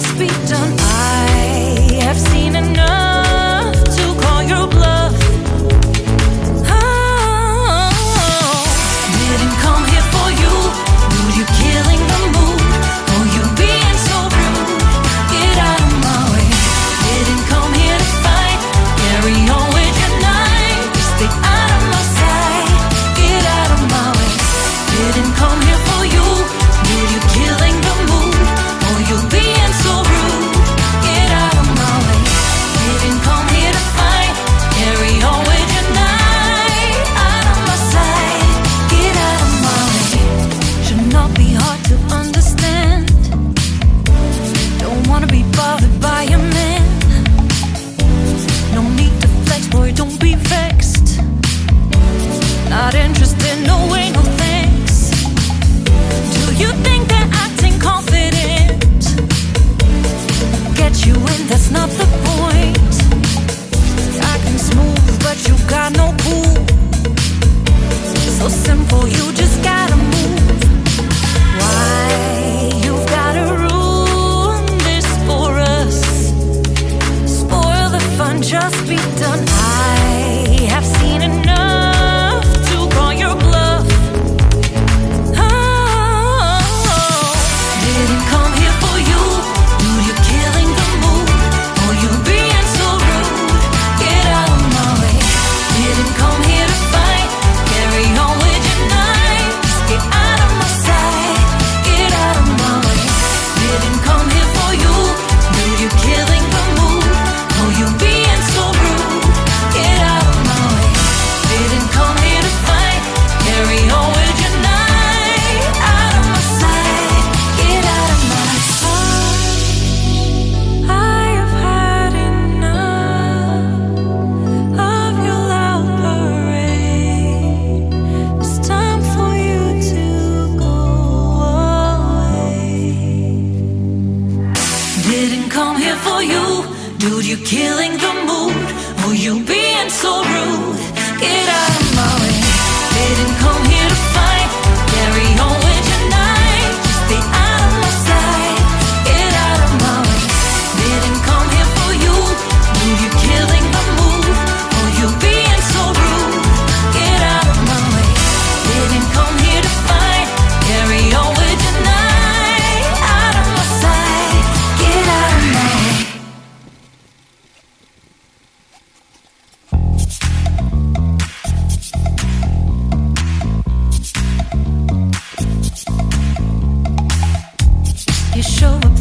just be done. I have seen enough to call your bluff. Oh, didn't come here for you. Dude, you killing the mood. Oh, you being so rude. Get out of my way. Didn't come here to fight. Carry on with your night. Stay out of my sight. Get out of my way. Didn't come here for you. Dude, you killing the mood. Oh, you being so rude. Get out of my way. Didn't come here to fight. Carry on with your night. Out of my sight. Get out of my way. Should not be hard to understand. Don't wanna be bothered by a man. No need to flex, boy, don't be vexed. Not interested, no way, no thanks. Do you think that acting confident get you in? That's not the point. Acting smooth, but you got no cool. So simple, you just gotta move. Why you've gotta ruin this for us? Spoil the fun, just be done. I have seen enough to call your bluff. Oh, didn't come here for you. Dude, you're killing the mood. Oh, you being so rude. Get out of my way. Didn't come here to fight. Carry on with your night. Just get out of my sight. Get out of my way. Didn't come here for you. Dude, you're killing the mood. Oh, you being so rude. Get out of my way. Didn't come here to fight. Carry on with your night. Out of my sight. Get out of my sight. I have had enough of your loud parade. It's time for you to go away. Didn't come here for you. Dude, you're killing the mood. Oh, you being so rude. Get out of my way. Didn't come here to fight. Carry on with your night. Just stay out of my sight. Get out of my way. Didn't come here for you. Dude, you're killing the mood. Oh, you being so rude. Get out of my way. Didn't come here to fight. Carry on with your night. Out of my sight. Get out of my way. You show up